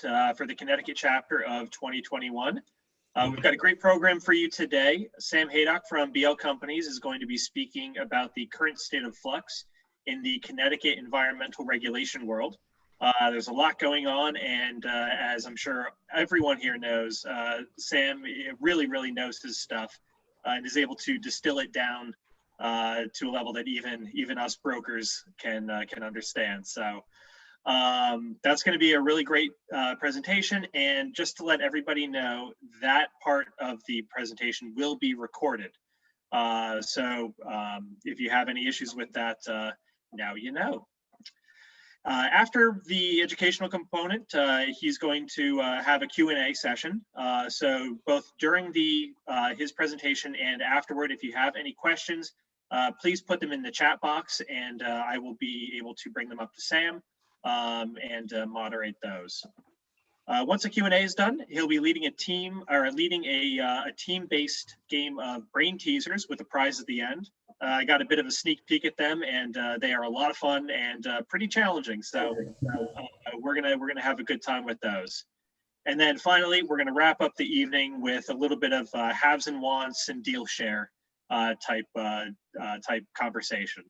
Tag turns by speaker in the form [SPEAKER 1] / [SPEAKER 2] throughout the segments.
[SPEAKER 1] for the Connecticut chapter of 2021. We've got a great program for you today. Sam Haydock from BL Companies is going to be speaking about the current state of flux in the Connecticut environmental regulation world. There's a lot going on, and as I'm sure everyone here knows, Sam really knows his stuff and is able to distill it down to a level that even us brokers can understand. So that's going to be a really great presentation. And just to let everybody know, that part of the presentation will be recorded. So if you have any issues with that, now you know. After the educational component, he's going to have a Q&A session. So both during his presentation and afterward, if you have any questions, please put them in the chat box, and I will be able to bring them up to Sam and moderate those. Once the Q&A is done, he'll be leading a team-based game of brain teasers with a prize at the end. I got a bit of a sneak peek at them, and they are a lot of fun and pretty challenging. So we're gonna have a good time with those. And then finally, we're gonna wrap up the evening with a little bit of haves and wants and deal share type conversation.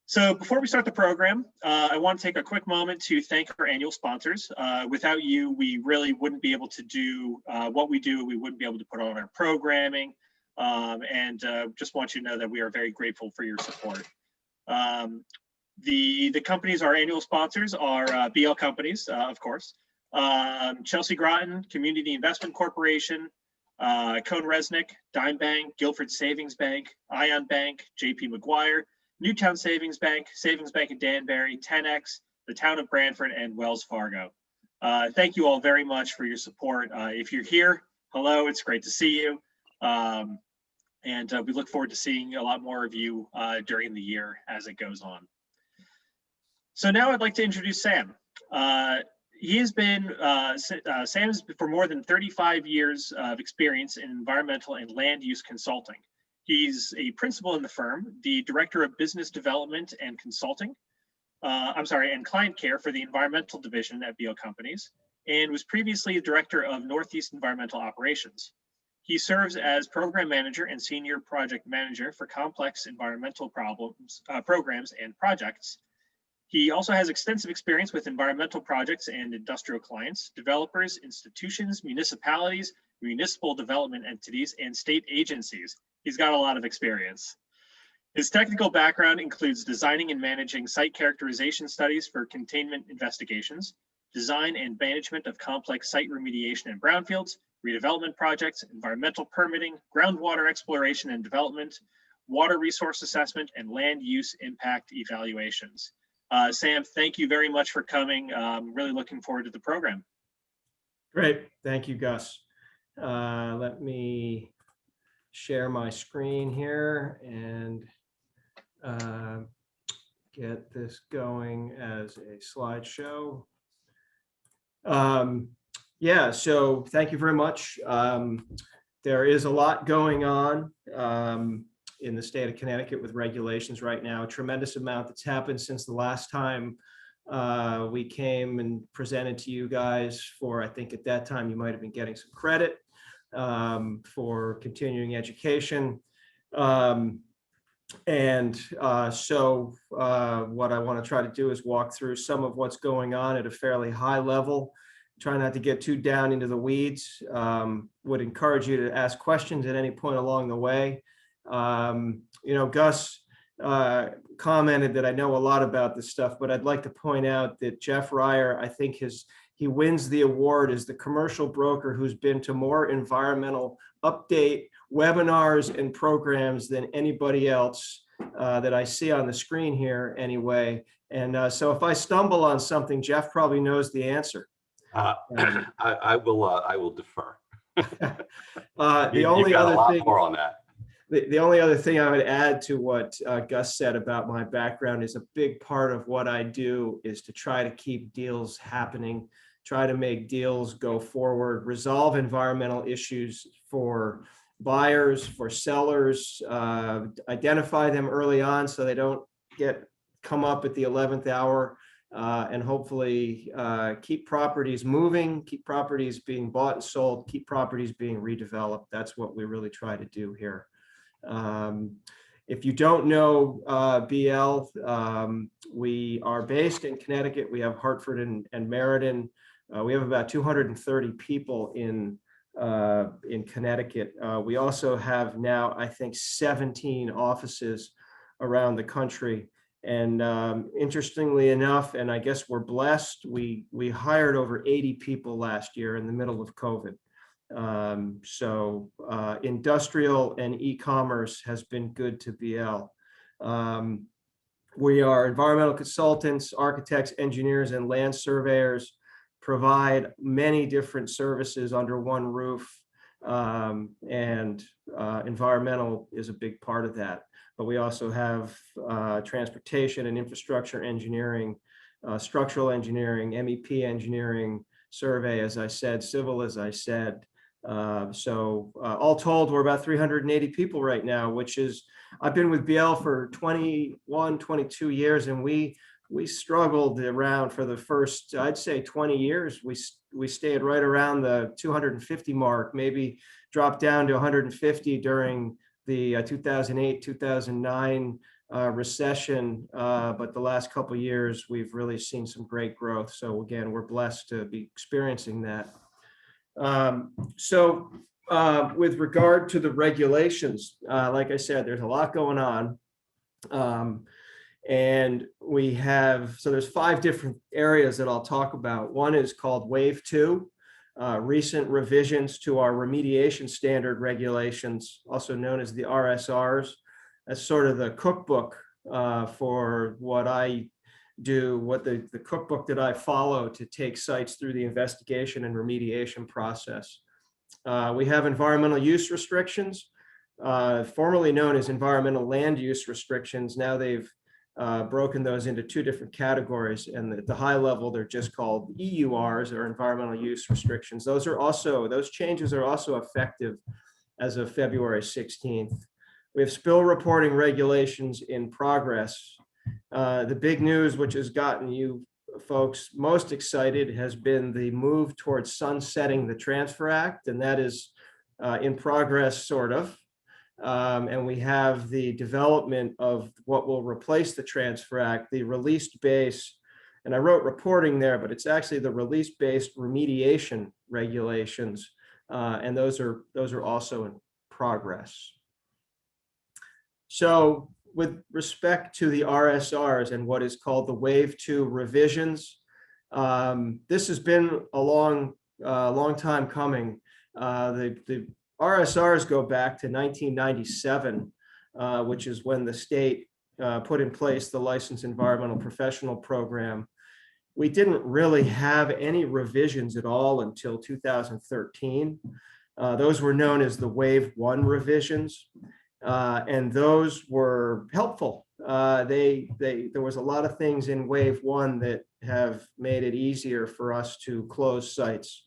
[SPEAKER 1] So before we start the program, I want to take a quick moment to thank our annual sponsors. Without you, we really wouldn't be able to do what we do. We wouldn't be able to put on our programming. And just want you to know that we are very grateful for your support. The companies, our annual sponsors are BL Companies, of course, Chelsea Groton, Community Investment Corporation, Cone Resnick, Dime Bank, Guilford Savings Bank, Ion Bank, JP McGuire, Newtown Savings Bank of Danbury, 10X, the Town of Brantford, and Wells Fargo. Thank you all very much for your support. If you're here, hello, it's great to see you. And we look forward to seeing a lot more of you during the year as it goes on. So now I'd like to introduce Sam. He has been, Sam's for more than 35 years of experience in environmental and land use consulting. He's a principal in the firm, the director of business development and consulting, and client care for the environmental division at BL Companies, and was previously director of Northeast Environmental Operations. He serves as program manager and senior project manager for complex environmental programs and projects. He also has extensive experience with environmental projects and industrial clients, developers, institutions, municipalities, municipal development entities, and state agencies. He's got a lot of experience. His technical background includes designing and managing site characterization studies for containment investigations, design and management of complex site remediation and brownfields, redevelopment projects, environmental permitting, groundwater exploration and development, water resource assessment, and land use impact evaluations. Sam, thank you very much for coming. Really looking forward to the program.
[SPEAKER 2] Great, thank you, Gus. Let me share my screen here and get this going as a slideshow. Yeah, so thank you very much. There is a lot going on in the state of Connecticut with regulations right now. A tremendous amount that's happened since the last time we came and presented to you guys for, I think at that time you might have been getting some credit for continuing education. So what I want to try to do is walk through some of what's going on at a fairly high level. Try not to get too down into the weeds. Would encourage you to ask questions at any point along the way. Gus commented that I know a lot about this stuff, but I'd like to point out that Jeff Ryer, I think he wins the award as the commercial broker who's been to more environmental update webinars and programs than anybody else that I see on the screen here anyway. And so if I stumble on something, Jeff probably knows the answer.
[SPEAKER 3] I will defer.
[SPEAKER 2] The only other thing
[SPEAKER 3] more on that.
[SPEAKER 2] The only other thing I would add to what Gus said about my background is a big part of what I do is to try to keep deals happening, try to make deals go forward, resolve environmental issues for buyers, for sellers, identify them early on so they don't come up at the 11th hour, and hopefully keep properties moving, keep properties being bought and sold, keep properties being redeveloped. That's what we really try to do here. If you don't know BL, we are based in Connecticut. We have Hartford and Meriden. We have about 230 people in Connecticut. We also have now, I think, 17 offices around the country. And interestingly enough, and I guess we're blessed, we hired over 80 people last year in the middle of COVID. So industrial and e-commerce has been good to BL. We are environmental consultants, architects, engineers, and land surveyors, provide many different services under one roof. Environmental is a big part of that. But we also have transportation and infrastructure engineering, structural engineering, MEP engineering, survey, as I said, civil, as I said. All told, we're about 380 people right now, which is, I've been with BL for 21, 22 years, and we struggled around for the first, I'd say 20 years. We stayed right around the 250 mark, maybe dropped down to 150 during the 2008, 2009 recession. But the last couple of years, we've really seen some great growth. So again, we're blessed to be experiencing that. With regard to the regulations, like I said, there's a lot going on. And we have, so there's 5 different areas that I'll talk about. One is called Wave 2, recent revisions to our remediation standard regulations, also known as the RSRs. That's sort of the cookbook for what I do, what the cookbook that I follow to take sites through the investigation and remediation process. We have environmental use restrictions, formerly known as environmental land use restrictions. Now they've broken those into 2 different categories, and at the high level, they're just called EURs, or environmental use restrictions. Those changes are also effective as of February 16th. We have spill reporting regulations in progress. The big news, which has gotten you folks most excited, has been the move towards sunsetting the Transfer Act, and that is in progress, sort of. And we have the development of what will replace the Transfer Act, the release-based, and I wrote reporting there, but it's actually the release-based remediation regulations, and those are also in progress. So with respect to the RSRs and what is called the Wave 2 revisions, this has been a long time coming. The RSRs go back to 1997, which is when the state put in place the Licensed Environmental Professional Program. We didn't really have any revisions at all until 2013. Those were known as the Wave 1 revisions, and those were helpful. There was a lot of things in Wave 1 that have made it easier for us to close sites.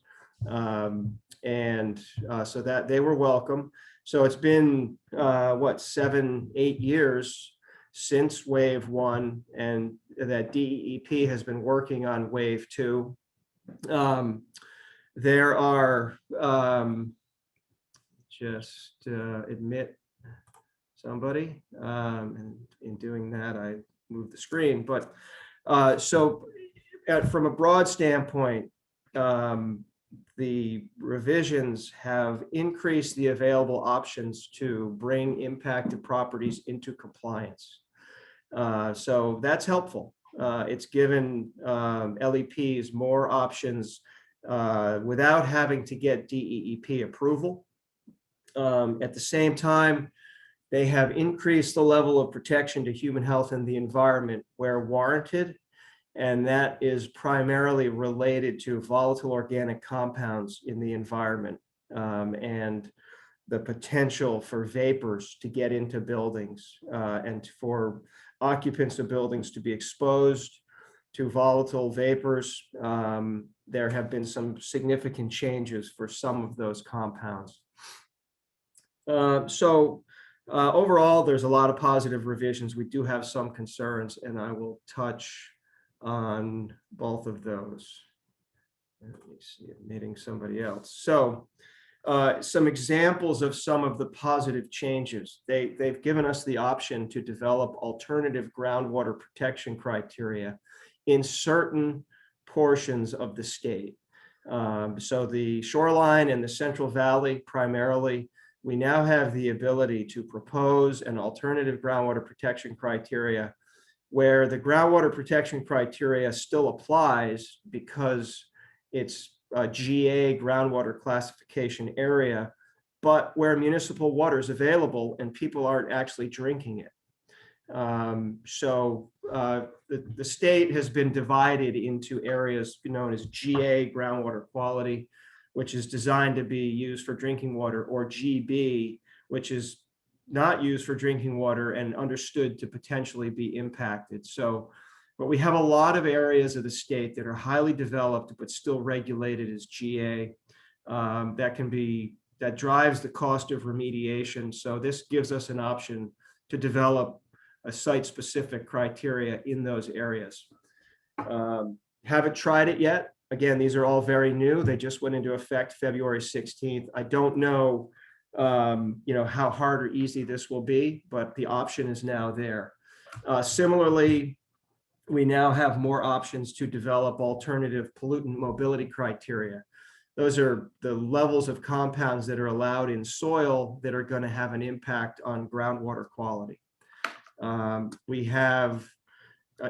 [SPEAKER 2] So that they were welcome. So it's been 7, 8 years since Wave 1, and that DEEP has been working on Wave 2. There are admit somebody, and in doing that I moved the screen, but from a broad standpoint, the revisions have increased the available options to bring impacted properties into compliance. So that's helpful. It's given LEPs more options without having to get DEEP approval. At the same time, they have increased the level of protection to human health and the environment where warranted. And that is primarily related to volatile organic compounds in the environment, and the potential for vapors to get into buildings, and for occupants of buildings to be exposed to volatile vapors. There have been some significant changes for some of those compounds. Overall, there's a lot of positive revisions. We do have some concerns, and I will touch on both of those. Let me see, admitting somebody else. So some examples of some of the positive changes. They've given us the option to develop alternative groundwater protection criteria in certain portions of the state. So the shoreline and the Central Valley primarily, we now have the ability to propose an alternative groundwater protection criteria where the groundwater protection criteria still applies because it's a GA groundwater classification area, but where municipal water is available and people aren't actually drinking it. The state has been divided into areas known as GA groundwater quality, which is designed to be used for drinking water, or GB, which is not used for drinking water and understood to potentially be impacted. But we have a lot of areas of the state that are highly developed, but still regulated as GA. That drives the cost of remediation. So this gives us an option to develop a site-specific criteria in those areas. Haven't tried it yet. Again, these are all very new. They just went into effect February 16th. I don't know, how hard or easy this will be, but the option is now there. Similarly, we now have more options to develop alternative pollutant mobility criteria. Those are the levels of compounds that are allowed in soil that are going to have an impact on groundwater quality. We have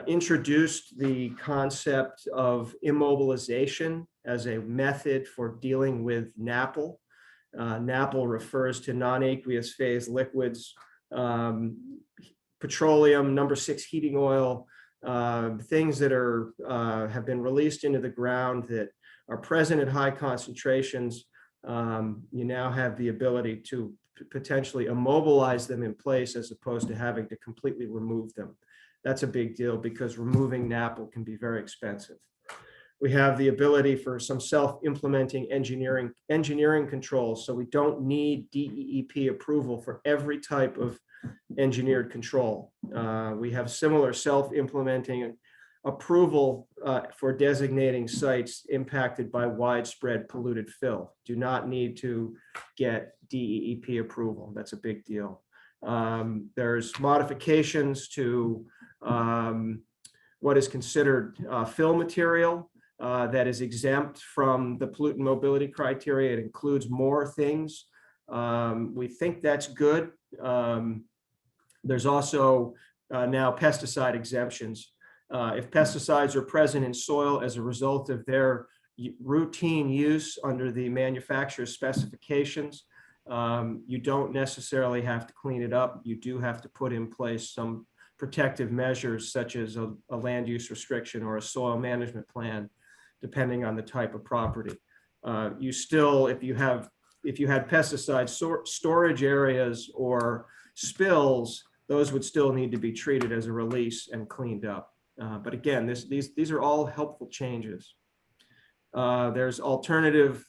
[SPEAKER 2] introduced the concept of immobilization as a method for dealing with NAPL. NAPL refers to non-aqueous phase liquids, petroleum, number 6 heating oil, things that have been released into the ground that are present at high concentrations. You now have the ability to potentially immobilize them in place as opposed to having to completely remove them. That's a big deal because removing NAPL can be very expensive. We have the ability for some self-implementing engineering controls, so we don't need DEEP approval for every type of engineered control. We have similar self-implementing approval for designating sites impacted by widespread polluted fill. Do not need to get DEEP approval. That's a big deal. There's modifications to what is considered fill material that is exempt from the pollutant mobility criteria. It includes more things. We think that's good. There's also now pesticide exemptions. If pesticides are present in soil as a result of their routine use under the manufacturer's specifications, you don't necessarily have to clean it up. You do have to put in place some protective measures such as a land use restriction or a soil management plan, depending on the type of property. You still, if you had pesticide storage areas or spills, those would still need to be treated as a release and cleaned up. But again, these are all helpful changes. There's alternative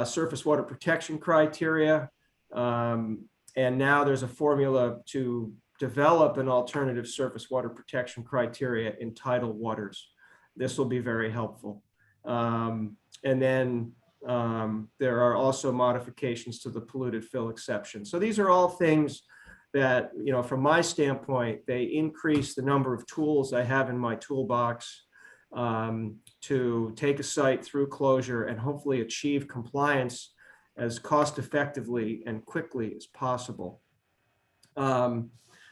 [SPEAKER 2] surface water protection criteria. And now there's a formula to develop an alternative surface water protection criteria in tidal waters. This will be very helpful. And then there are also modifications to the polluted fill exception. So these are all things that, from my standpoint, they increase the number of tools I have in my toolbox to take a site through closure and hopefully achieve compliance as cost effectively and quickly as possible.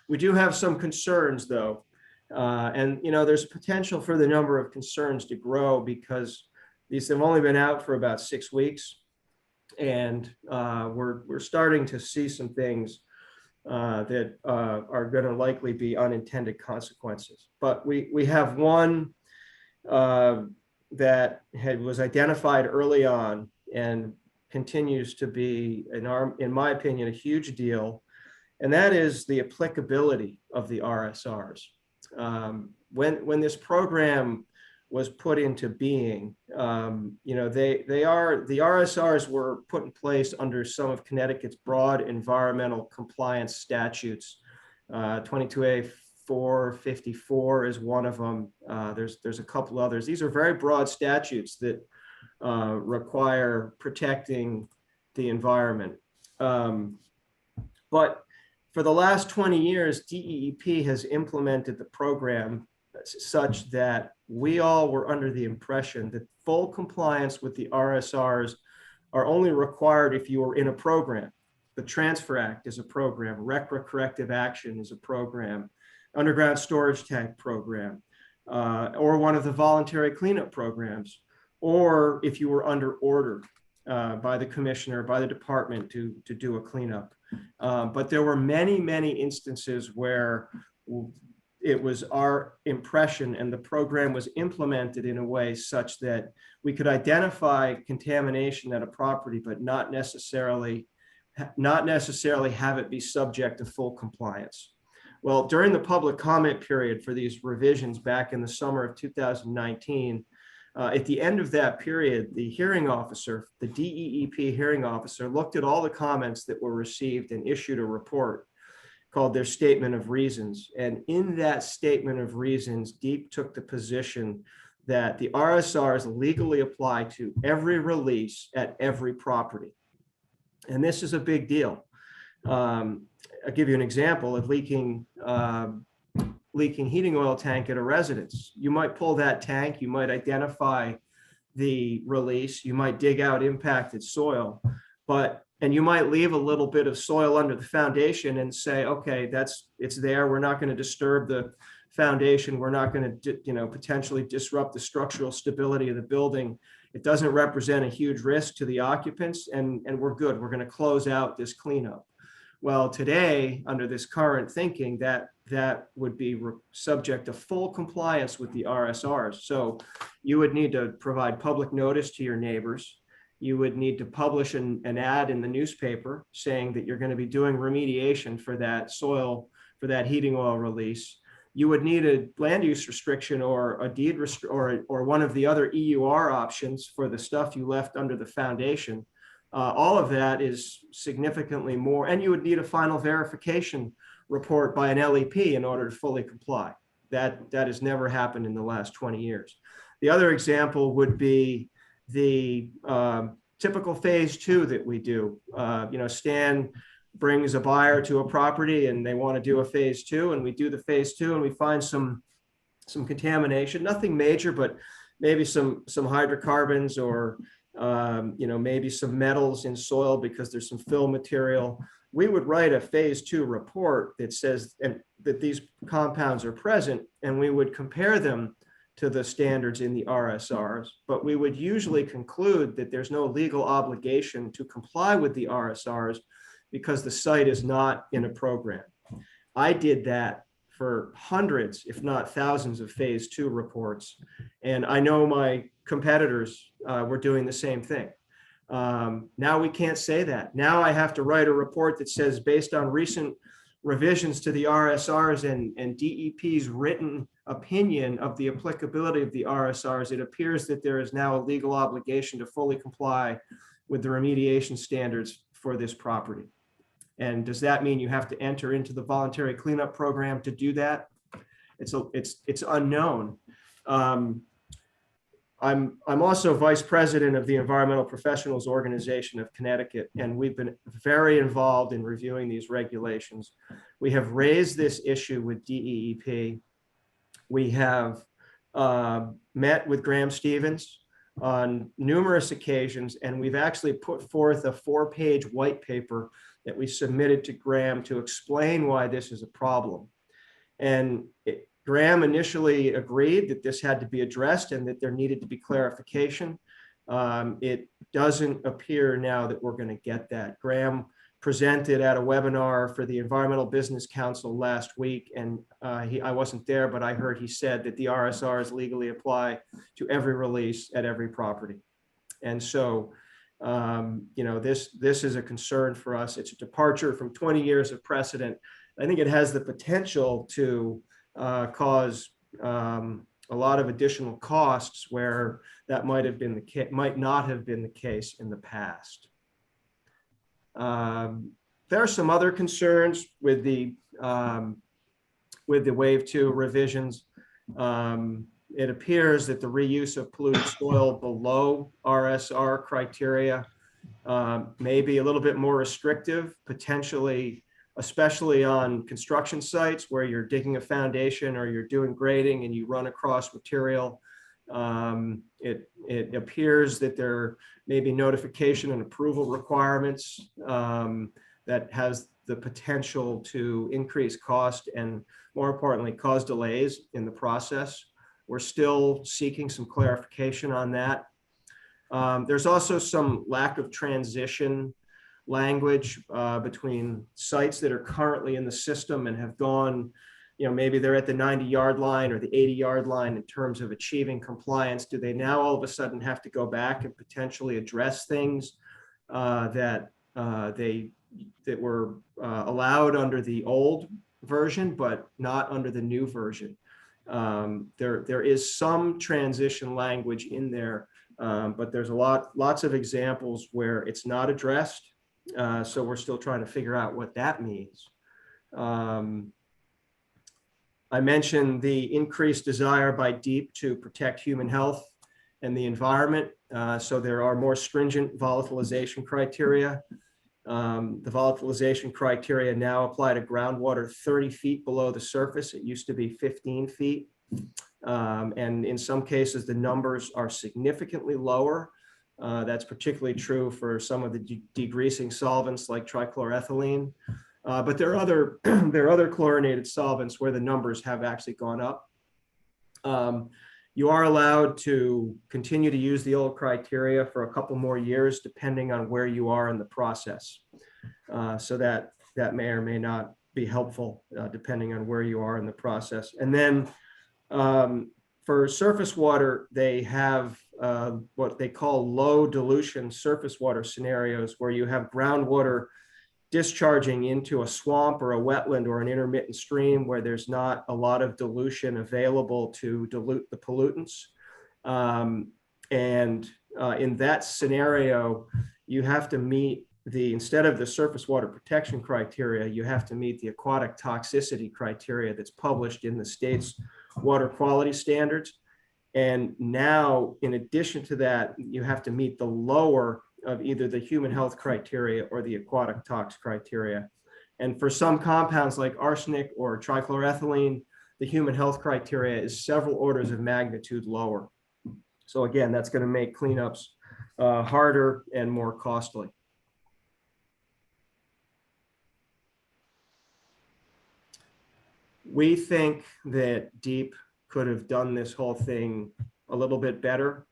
[SPEAKER 2] We do have some concerns though. And there's potential for the number of concerns to grow because these have only been out for about 6 weeks. And we're starting to see some things that are going to likely be unintended consequences. But we have one that was identified early on and continues to be, in my opinion, a huge deal. And that is the applicability of the RSRs. When this program was put into being, the RSRs were put in place under some of Connecticut's broad environmental compliance statutes, 22A 54, 54 is one of them. There's a couple others. These are very broad statutes that require protecting the environment. But for the last 20 years, DEEP has implemented the program such that we all were under the impression that full compliance with the RSRs are only required if you are in a program. The Transfer Act is a program, RCRA corrective action is a program, underground storage tank program, or one of the voluntary cleanup programs, or if you were under order by the commissioner, by the department to do a cleanup. But there were many, many instances where it was our impression and the program was implemented in a way such that we could identify contamination at a property, but not necessarily have it be subject to full compliance. Well, during the public comment period for these revisions back in the summer of 2019, at the end of that period, the hearing officer, the DEEP hearing officer, looked at all the comments that were received and issued a report called their statement of reasons. And in that statement of reasons, DEEP took the position that the RSRs legally apply to every release at every property. And this is a big deal. I'll give you an example of leaking heating oil tank at a residence. You might pull that tank, you might identify the release, you might dig out impacted soil, and you might leave a little bit of soil under the foundation and say, okay, it's there. We're not going to disturb the foundation. We're not going to, potentially disrupt the structural stability of the building. It doesn't represent a huge risk to the occupants, and we're good. We're going to close out this cleanup. Well, today, under this current thinking, that would be subject to full compliance with the RSRs. So you would need to provide public notice to your neighbors. You would need to publish an ad in the newspaper saying that you're going to be doing remediation for that soil, for that heating oil release. You would need a land use restriction or a deed or one of the other EUR options for the stuff you left under the foundation. All of that is significantly more, and you would need a final verification report by an LEP in order to fully comply. That has never happened in the last 20 years. The other example would be the typical phase 2 that we do. Stan brings a buyer to a property and they want to do a phase 2, and we do the phase 2 and we find some contamination, nothing major, but maybe some hydrocarbons or maybe some metals in soil because there's some fill material. We would write a phase 2 report that says that these compounds are present, and we would compare them to the standards in the RSRs, but we would usually conclude that there's no legal obligation to comply with the RSRs because the site is not in a program. I did that for hundreds, if not thousands, of phase 2 reports, and I know my competitors were doing the same thing. Now we can't say that. Now I have to write a report that says, based on recent revisions to the RSRs and DEP's written opinion of the applicability of the RSRs, it appears that there is now a legal obligation to fully comply with the remediation standards for this property. And does that mean you have to enter into the voluntary cleanup program to do that? It's unknown. I'm also vice president of the Environmental Professionals Organization of Connecticut, and we've been very involved in reviewing these regulations. We have raised this issue with DEEP. We have met with Graham Stevens on numerous occasions, and we've actually put forth a 4-page white paper that we submitted to Graham to explain why this is a problem. And Graham initially agreed that this had to be addressed and that there needed to be clarification. It doesn't appear now that we're going to get that. Graham presented at a webinar for the Environmental Business Council last week, and I wasn't there, but I heard he said that the RSRs legally apply to every release at every property. And so, this is a concern for us. It's a departure from 20 years of precedent. I think it has the potential to cause a lot of additional costs where that might not have been the case in the past. There are some other concerns with the with the Wave 2 revisions. It appears that the reuse of polluted soil below RSR criteria may be a little bit more restrictive, potentially, especially on construction sites where you're digging a foundation or you're doing grading and you run across material. It appears that there may be notification and approval requirements that has the potential to increase cost and, more importantly, cause delays in the process. We're still seeking some clarification on that. There's also some lack of transition language between sites that are currently in the system and have gone, maybe they're at the 90-yard line or the 80-yard line in terms of achieving compliance. Do they now all of a sudden have to go back and potentially address things that were allowed under the old version, but not under the new version? There is some transition language in there, but there's lots of examples where it's not addressed. So we're still trying to figure out what that means. I mentioned the increased desire by DEEP to protect human health and the environment. So there are more stringent volatilization criteria. The volatilization criteria now apply to groundwater 30 feet below the surface. It used to be 15 feet. And in some cases, the numbers are significantly lower. That's particularly true for some of the degreasing solvents like trichloroethylene. But there are other chlorinated solvents where the numbers have actually gone up. You are allowed to continue to use the old criteria for a couple more years, depending on where you are in the process. So that may or may not be helpful, depending on where you are in the process. And then for surface water, they have what they call low dilution surface water scenarios, where you have groundwater discharging into a swamp or a wetland or an intermittent stream where there's not a lot of dilution available to dilute the pollutants. In that scenario, you have to meet instead of the surface water protection criteria, you have to meet the aquatic toxicity criteria that's published in the state's water quality standards. And now, in addition to that, you have to meet the lower of either the human health criteria or the aquatic tox criteria. And for some compounds like arsenic or trichloroethylene, the human health criteria is several orders of magnitude lower. So again, that's going to make cleanups harder and more costly. We think that DEEP could have done this whole thing a little bit better.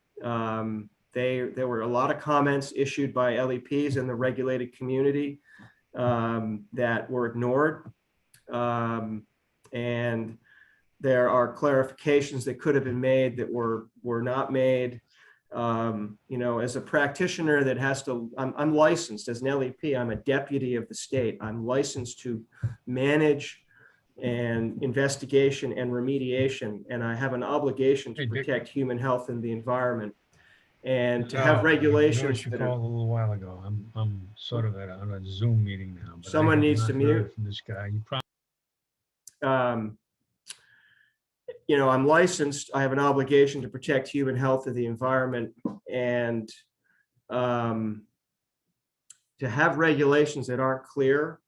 [SPEAKER 2] There were a lot of comments issued by LEPs in the regulated community that were ignored. And there are clarifications that could have been made that were not made. As a practitioner that has to, I'm licensed as an LEP, I'm a deputy of the state. I'm licensed to manage and investigation and remediation, and I have an obligation to protect human health and the environment. And to have regulations
[SPEAKER 4] you called a little while ago. I'm sort of on a Zoom meeting now. But
[SPEAKER 2] someone needs to mute.
[SPEAKER 4] From this guy, you probably.
[SPEAKER 2] I'm licensed. I have an obligation to protect human health and the environment, and to have regulations that aren't clear,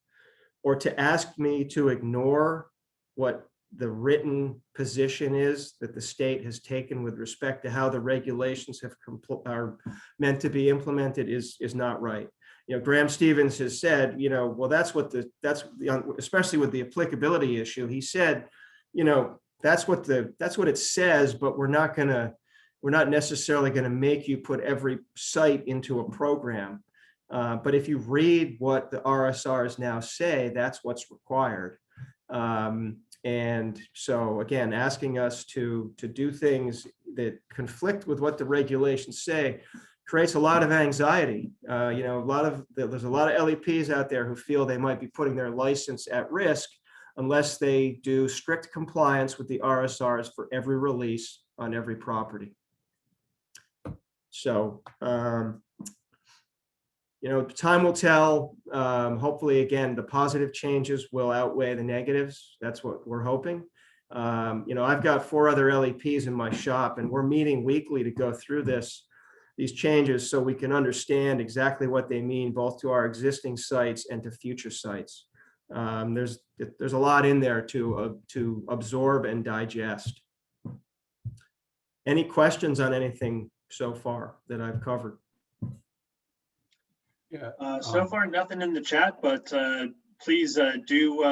[SPEAKER 2] or to ask me to ignore what the written position is that the state has taken with respect to how the regulations are meant to be implemented is not right. Graham Stevens has said, well, especially with the applicability issue, he said, that's what it says, but we're not necessarily going to make you put every site into a program. But if you read what the RSRs now say, that's what's required. And so again, asking us to do things that conflict with what the regulations say creates a lot of anxiety. There's a lot of LEPs out there who feel they might be putting their license at risk unless they do strict compliance with the RSRs for every release on every property. So, time will tell. Hopefully, again, the positive changes will outweigh the negatives. That's what we're hoping. I've got 4 other LEPs in my shop, and we're meeting weekly to go through these changes so we can understand exactly what they mean, both to our existing sites and to future sites. There's a lot in there to absorb and digest. Any questions on anything so far that I've covered?
[SPEAKER 3] Yeah.
[SPEAKER 1] So far, nothing in the chat, but please do,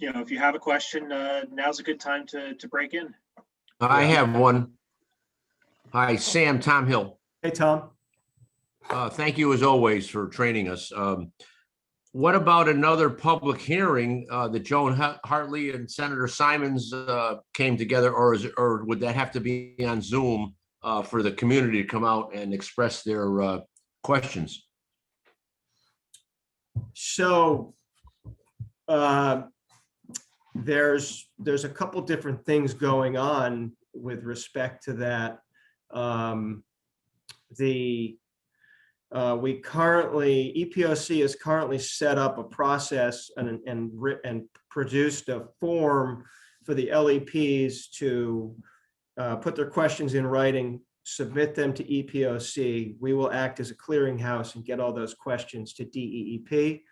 [SPEAKER 1] if you have a question, now's a good time to break in.
[SPEAKER 5] I have one. Hi, Sam, Tom Hill.
[SPEAKER 2] Hey, Tom.
[SPEAKER 5] Thank you as always for training us. What about another public hearing that Joan Hartley and Senator Simons came together, or would that have to be on Zoom for the community to come out and express their questions?
[SPEAKER 2] So there's a couple different things going on with respect to that. EPOC has currently set up a process and produced a form for the LEPs to put their questions in writing, submit them to EPOC. We will act as a clearinghouse and get all those questions to DEEP.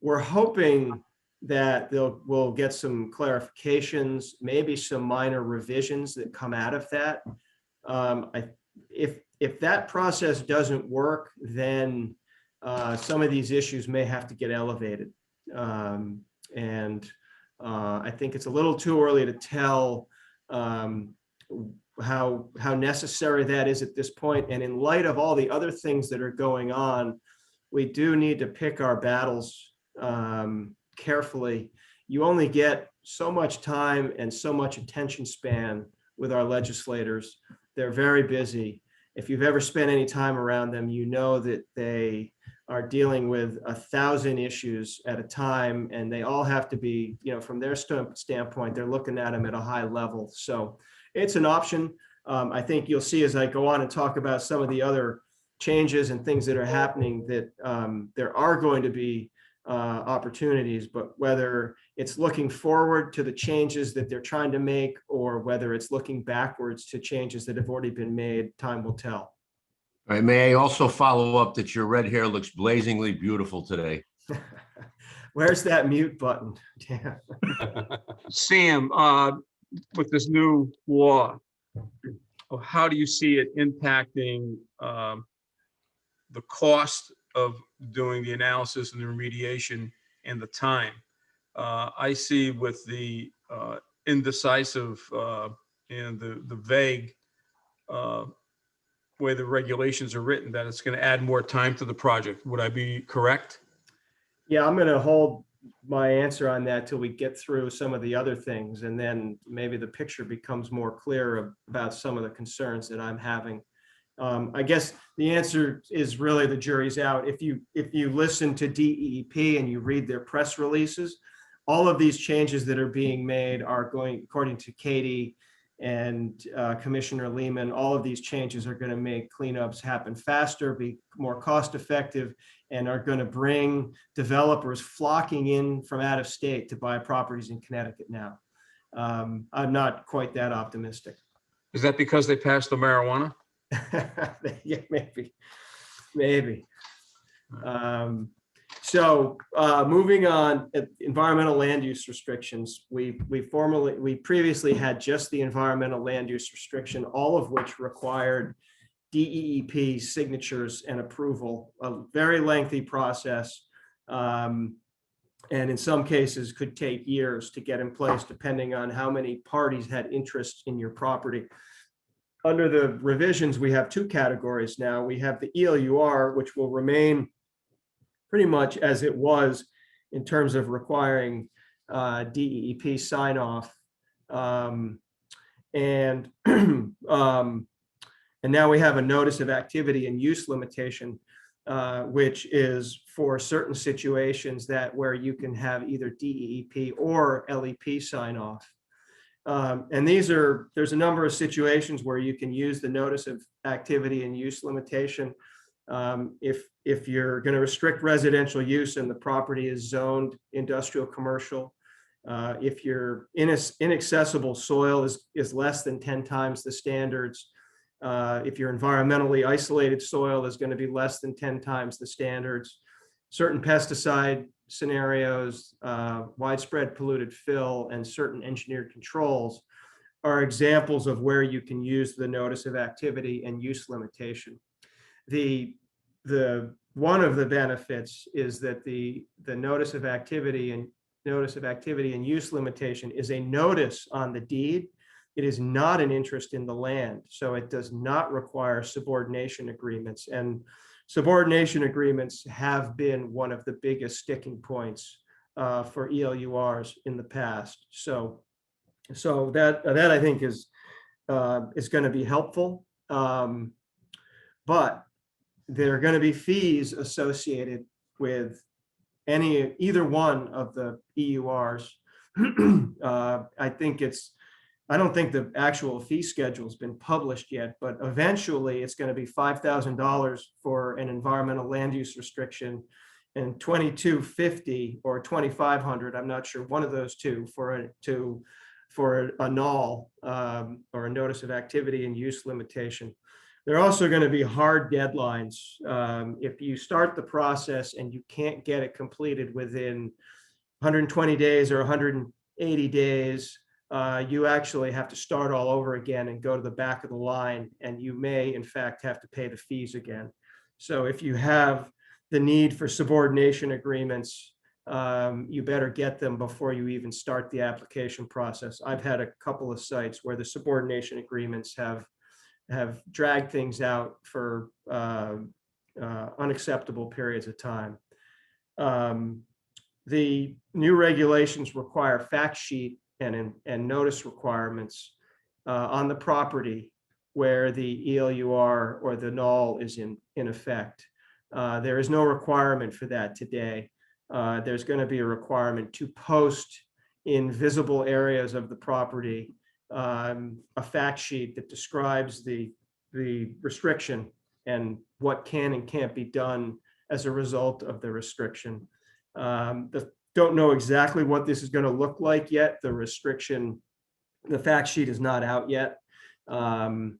[SPEAKER 2] We're hoping that we'll get some clarifications, maybe some minor revisions that come out of that. If that process doesn't work, then some of these issues may have to get elevated. I think it's a little too early to tell how necessary that is at this point. And in light of all the other things that are going on, we do need to pick our battles carefully. You only get so much time and so much attention span with our legislators. They're very busy. If you've ever spent any time around them, you know that they are dealing with 1,000 issues at a time, and they all have to be, from their standpoint, they're looking at them at a high level. So it's an option. I think you'll see as I go on and talk about some of the other changes and things that are happening that there are going to be opportunities, but whether it's looking forward to the changes that they're trying to make or whether it's looking backwards to changes that have already been made, time will tell.
[SPEAKER 5] All right, may I also follow up that your red hair looks blazingly beautiful today?
[SPEAKER 2] Where's that mute button? Damn.
[SPEAKER 6] Sam, with this new law, how do you see it impacting the cost of doing the analysis and the remediation and the time? I see with the indecisive and the vague way the regulations are written, that it's going to add more time to the project. Would I be correct?
[SPEAKER 2] Yeah, I'm going to hold my answer on that till we get through some of the other things, and then maybe the picture becomes more clear about some of the concerns that I'm having. I guess the answer is really the jury's out. If you listen to DEEP and you read their press releases, all of these changes that are being made are going, according to Katie and Commissioner Lehman, all of these changes are going to make cleanups happen faster, be more cost effective, and are going to bring developers flocking in from out of state to buy properties in Connecticut now. I'm not quite that optimistic.
[SPEAKER 6] Is that because they passed the marijuana?
[SPEAKER 2] Yeah, maybe. So moving on, environmental land use restrictions. We previously had just the environmental land use restriction, all of which required DEEP signatures and approval, a very lengthy process, and in some cases could take years to get in place depending on how many parties had interest in your property. Under the revisions, we have 2 categories now. We have the ELUR, which will remain pretty much as it was in terms of requiring DEEP sign off. And now we have a notice of activity and use limitation, which is for certain situations where you can have either DEEP or LEP sign off. And there's a number of situations where you can use the notice of activity and use limitation. If you're going to restrict residential use and the property is zoned industrial commercial, if your inaccessible soil is less than 10 times the standards, if your environmentally isolated soil is going to be less than 10 times the standards, certain pesticide scenarios, widespread polluted fill, and certain engineered controls are examples of where you can use the notice of activity and use limitation. One of the benefits is that the notice of activity and use limitation is a notice on the deed. It is not an interest in the land, so it does not require subordination agreements. And subordination agreements have been one of the biggest sticking points for ELURs in the past. So that I think is going to be helpful, but there are going to be fees associated with either one of the EURs. I don't think the actual fee schedule has been published yet, but eventually it's going to be $5,000 for an environmental land use restriction and $2,250 or $2,500. I'm not sure, one of those two for a null or a notice of activity and use limitation. There are also going to be hard deadlines. If you start the process and you can't get it completed within 120 days or 180 days, you actually have to start all over again and go to the back of the line, and you may in fact have to pay the fees again. So if you have the need for subordination agreements, you better get them before you even start the application process. I've had a couple of sites where the subordination agreements have dragged things out for unacceptable periods of time. The new regulations require fact sheet and notice requirements on the property where the ELUR or the null is in effect. There is no requirement for that today. There's going to be a requirement to post in visible areas of the property a fact sheet that describes the restriction and what can and can't be done as a result of the restriction. Don't know exactly what this is going to look like yet. The fact sheet is not out yet. But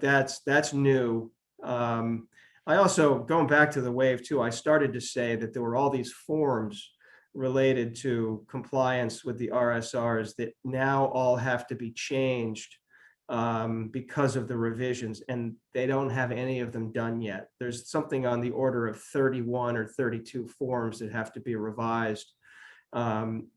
[SPEAKER 2] that's new. I also, going back to the wave too, I started to say that there were all these forms related to compliance with the RSRs that now all have to be changed because of the revisions, and they don't have any of them done yet. There's something on the order of 31 or 32 forms that have to be revised. And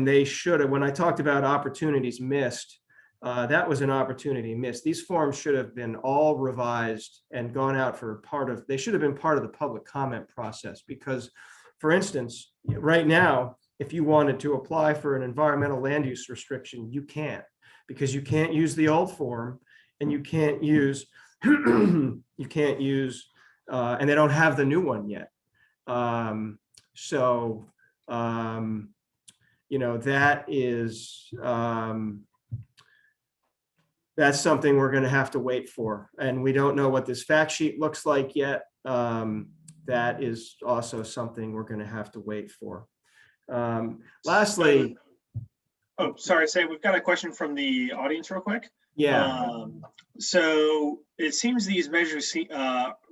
[SPEAKER 2] they should have, when I talked about opportunities missed, that was an opportunity missed. These forms should have been all revised and gone out for they should have been part of the public comment process, because, for instance, right now, if you wanted to apply for an environmental land use restriction, you can't, because you can't use the old form, and you can't use, and they don't have the new one yet. That is, that's something we're going to have to wait for. And we don't know what this fact sheet looks like yet. That is also something we're going to have to wait for. Lastly.
[SPEAKER 1] Oh, sorry, Sam, we've got a question from the audience real quick.
[SPEAKER 2] Yeah.
[SPEAKER 1] So it seems these measures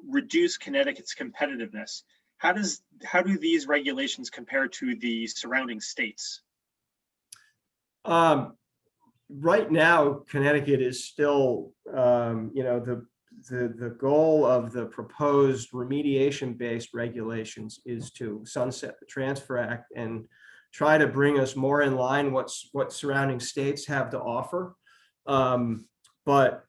[SPEAKER 1] reduce Connecticut's competitiveness. How do these regulations compare to the surrounding states?
[SPEAKER 2] Right now, Connecticut is still, the goal of the proposed remediation-based regulations is to sunset the Transfer Act and try to bring us more in line what surrounding states have to offer, or what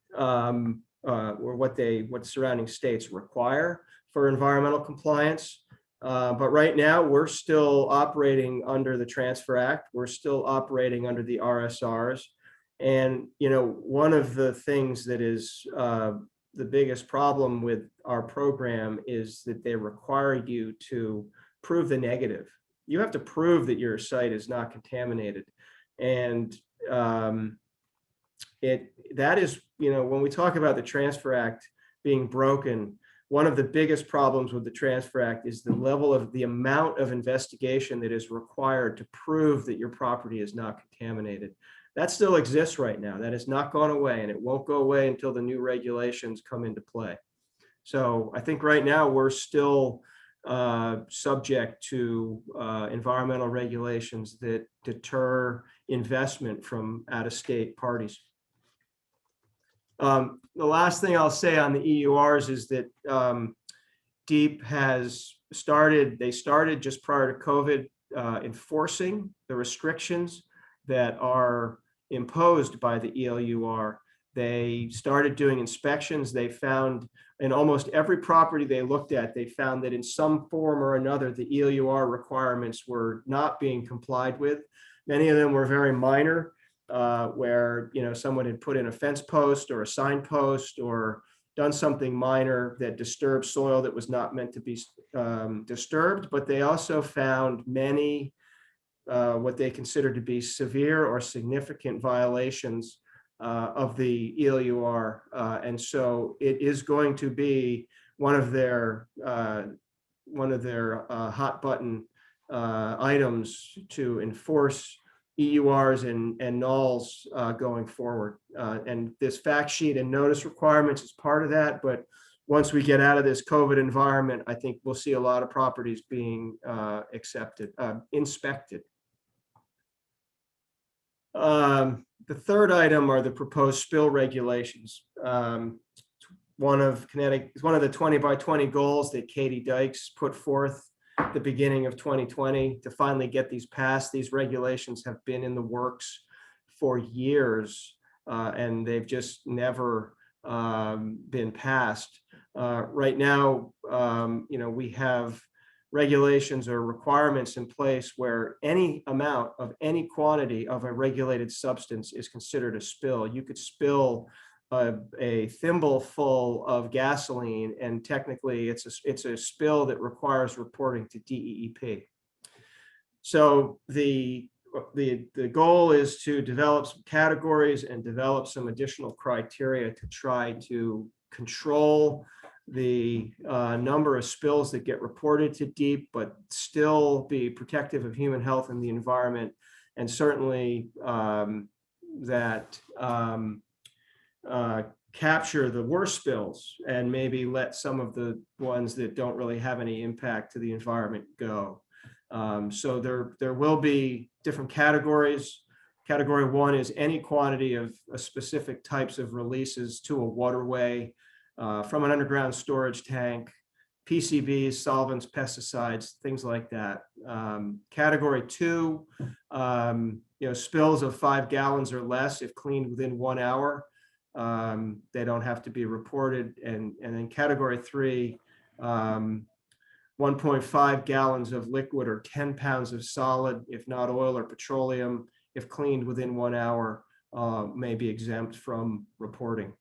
[SPEAKER 2] surrounding states require for environmental compliance. But right now, we're still operating under the Transfer Act. We're still operating under the RSRs. And, one of the things that is the biggest problem with our program is that they require you to prove the negative. You have to prove that your site is not contaminated. And that is, when we talk about the Transfer Act being broken, one of the biggest problems with the Transfer Act is the amount of investigation that is required to prove that your property is not contaminated. That still exists right now. That has not gone away, and it won't go away until the new regulations come into play. So I think right now we're still subject to environmental regulations that deter investment from out-of-state parties. The last thing I'll say on the EURs is that DEEP they started just prior to COVID enforcing the restrictions that are imposed by the ELUR. They started doing inspections. They found in almost every property they looked at, they found that in some form or another, the ELUR requirements were not being complied with. Many of them were very minor, where someone had put in a fence post or a sign post or done something minor that disturbed soil that was not meant to be disturbed. But they also found many what they considered to be severe or significant violations of the ELUR, and so it is going to be one of their hot button items to enforce EURs and nulls going forward. And this fact sheet and notice requirements is part of that. But once we get out of this COVID environment, I think we'll see a lot of properties being inspected. The third item are the proposed spill regulations. One of the 20 by 20 goals that Katie Dykes put forth at the beginning of 2020 to finally get these passed. These regulations have been in the works for years, and they've just never been passed. Right now, we have regulations or requirements in place where any amount of any quantity of a regulated substance is considered a spill. You could spill a thimble full of gasoline, and technically it's a spill that requires reporting to DEEP. So the goal is to develop some categories and develop some additional criteria to try to control the number of spills that get reported to DEEP, but still be protective of human health and the environment, and certainly capture the worst spills and maybe let some of the ones that don't really have any impact to the environment go. So there will be different categories. Category 1 is any quantity of specific types of releases to a waterway, from an underground storage tank, PCBs, solvents, pesticides, things like that. Category 2, spills of 5 gallons or less if cleaned within 1 hour. They don't have to be reported. And then category 3, 1.5 gallons of liquid or 10 pounds of solid, if not oil or petroleum, if cleaned within 1 hour, may be exempt from reporting.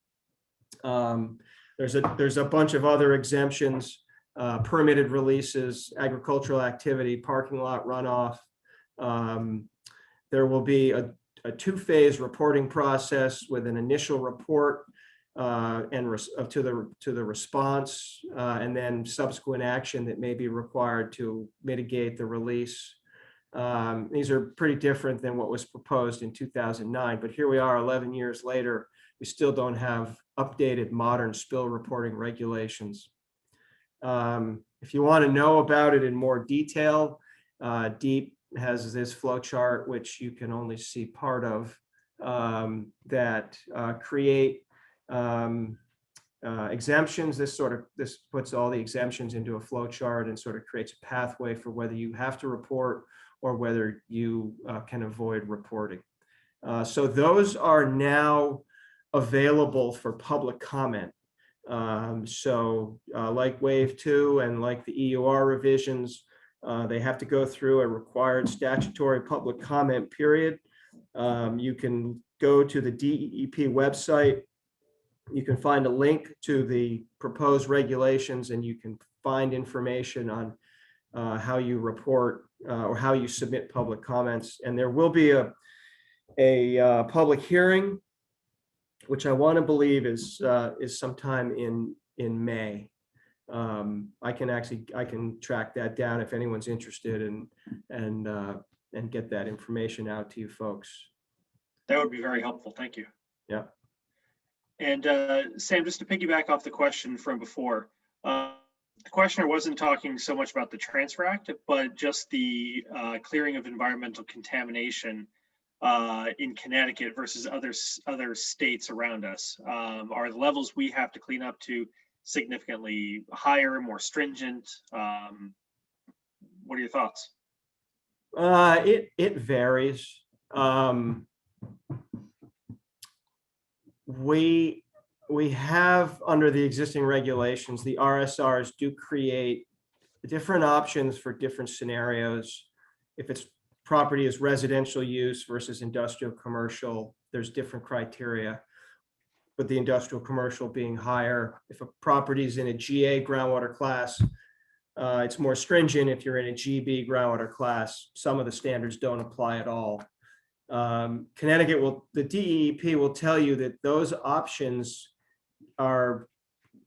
[SPEAKER 2] There's a bunch of other exemptions, permitted releases, agricultural activity, parking lot runoff. There will be a 2-phase reporting process with an initial report to the response, and then subsequent action that may be required to mitigate the release. These are pretty different than what was proposed in 2009, but here we are 11 years later. We still don't have updated modern spill reporting regulations. If you want to know about it in more detail, DEEP has this flow chart, which you can only see part of, that create exemptions. This puts all the exemptions into a flow chart and sort of creates a pathway for whether you have to report or whether you can avoid reporting. So those are now available for public comment. Like Wave 2 and like the EUR revisions, they have to go through a required statutory public comment period. You can go to the DEP website. You can find a link to the proposed regulations, and you can find information on how you report or how you submit public comments. And there will be a public hearing, which I want to believe is sometime in May. I can track that down if anyone's interested and get that information out to you folks.
[SPEAKER 1] That would be very helpful. Thank you.
[SPEAKER 2] Yeah.
[SPEAKER 1] And Sam, just to piggyback off the question from before, the questioner wasn't talking so much about the Transfer Act, but just the clearing of environmental contamination in Connecticut versus other states around us. Are the levels we have to clean up to significantly higher, more stringent? What are your thoughts?
[SPEAKER 2] It varies. We have, under the existing regulations, the RSRs do create different options for different scenarios. If it's property is residential use versus industrial commercial, there's different criteria, with the industrial commercial being higher. If a property is in a GA groundwater class, it's more stringent. If you're in a GB groundwater class, some of the standards don't apply at all. Connecticut the DEP will tell you that those options are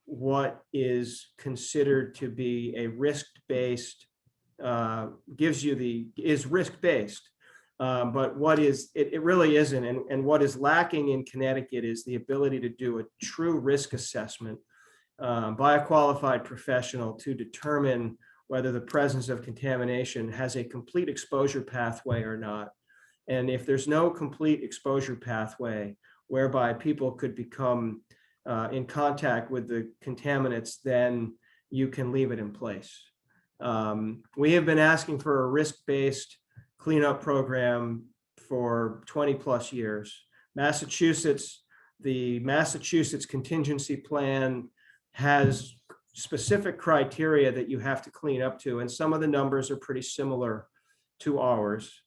[SPEAKER 2] what is considered to be a risk-based, is risk-based. But it really isn't. And what is lacking in Connecticut is the ability to do a true risk assessment by a qualified professional to determine whether the presence of contamination has a complete exposure pathway or not. And if there's no complete exposure pathway whereby people could become in contact with the contaminants, then you can leave it in place. We have been asking for a risk-based cleanup program for 20 plus years. The Massachusetts contingency plan has specific criteria that you have to clean up to, and some of the numbers are pretty similar to ours.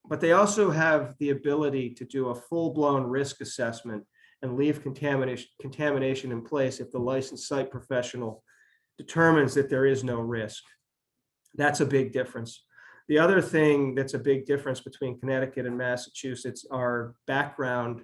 [SPEAKER 2] But they also have the ability to do a full-blown risk assessment and leave contamination in place if the licensed site professional determines that there is no risk. That's a big difference. The other thing that's a big difference between Connecticut and Massachusetts are background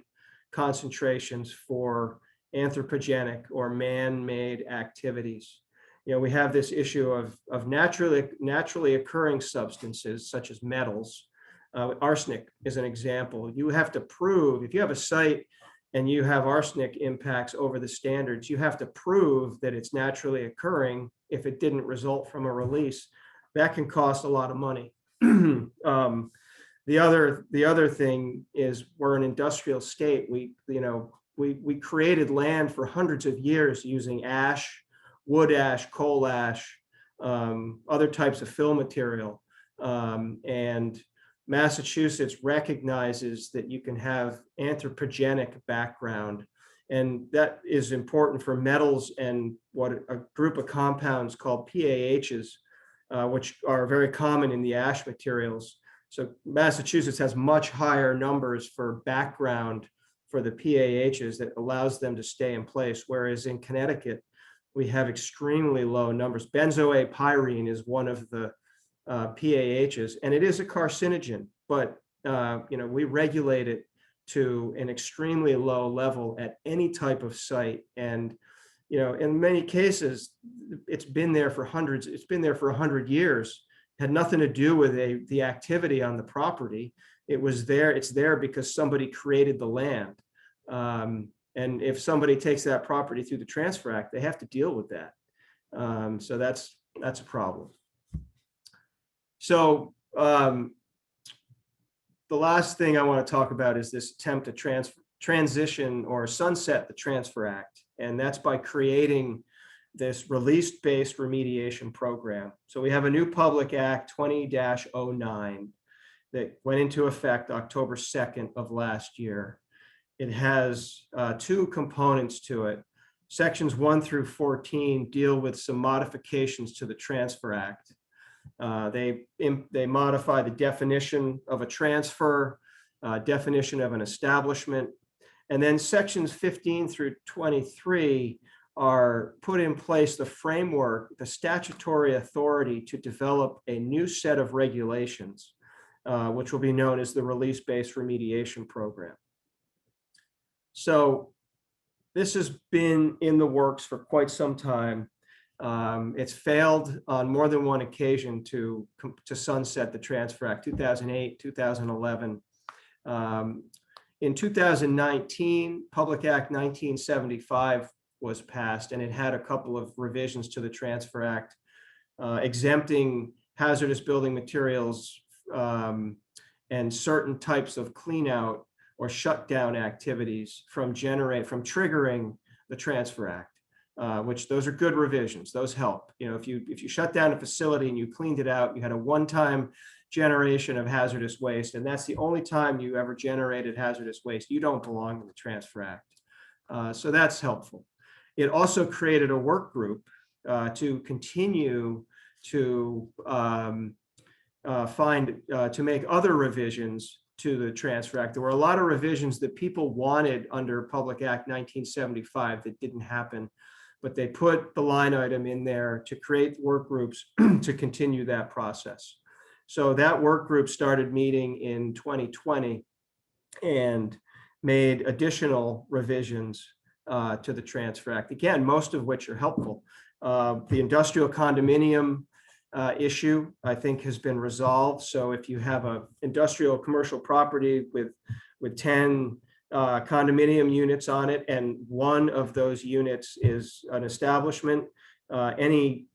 [SPEAKER 2] concentrations for anthropogenic or man-made activities. We have this issue of naturally occurring substances such as metals. Arsenic is an example. You have to prove, if you have a site and you have arsenic impacts over the standards, you have to prove that it's naturally occurring if it didn't result from a release. That can cost a lot of money. The other thing is we're an industrial state. We created land for hundreds of years using ash, wood ash, coal ash, other types of fill material. And Massachusetts recognizes that you can have anthropogenic background, and that is important for metals and what a group of compounds called PAHs, which are very common in the ash materials. So Massachusetts has much higher numbers for background for the PAHs that allows them to stay in place, whereas in Connecticut, we have extremely low numbers. Benzoate pyrene is one of the PAHs, and it is a carcinogen, but we regulate it to an extremely low level at any type of site. And in many cases, it's been there for 100 years, had nothing to do with the activity on the property. It's there because somebody created the land. And if somebody takes that property through the Transfer Act, they have to deal with that. So that's a problem. So the last thing I want to talk about is this attempt to transition or sunset the Transfer Act. And that's by creating this release-based remediation program. So we have a new Public Act 20-09 that went into effect October 2nd of last year. It has two components to it. Sections 1 through 14 deal with some modifications to the Transfer Act. They modify the definition of a transfer, definition of an establishment, and then sections 15 through 23 are put in place the framework, the statutory authority to develop a new set of regulations which will be known as the release-based remediation program. So this has been in the works for quite some time. It's failed on more than one occasion to sunset the Transfer Act, 2008, 2011. In 2019, Public Act 1975 was passed, and it had a couple of revisions to the Transfer Act, exempting hazardous building materials and certain types of clean out or shutdown activities from triggering the Transfer Act, which those are good revisions. Those help. You know, if you shut down a facility and you cleaned it out, you had a one-time generation of hazardous waste, and that's the only time you ever generated hazardous waste, you don't belong in the Transfer Act. So that's helpful. It also created a work group to continue to to make other revisions to the Transfer Act. There were a lot of revisions that people wanted under Public Act 1975 that didn't happen, but they put the line item in there to create work groups to continue that process. So that work group started meeting in 2020 and made additional revisions to the Transfer Act. Again, most of which are helpful. The industrial condominium issue, I think, has been resolved. So if you have a industrial commercial property with 10 condominium units on it, and one of those units is an establishment, any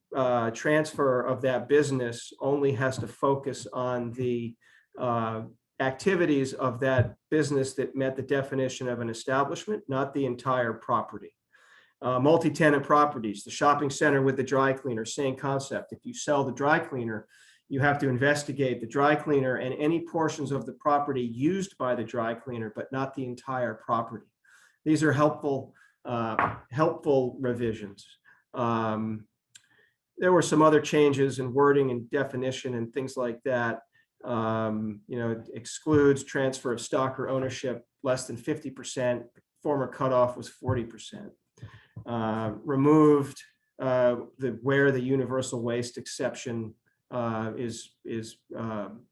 [SPEAKER 2] transfer of that business only has to focus on the activities of that business that met the definition of an establishment, not the entire property. Multi-tenant properties, the shopping center with the dry cleaner, same concept. If you sell the dry cleaner, you have to investigate the dry cleaner and any portions of the property used by the dry cleaner, but not the entire property. These are helpful revisions. There were some other changes in wording and definition and things like that. It excludes transfer of stock or ownership less than 50%. Former cutoff was 40%. Removed where the universal waste exception is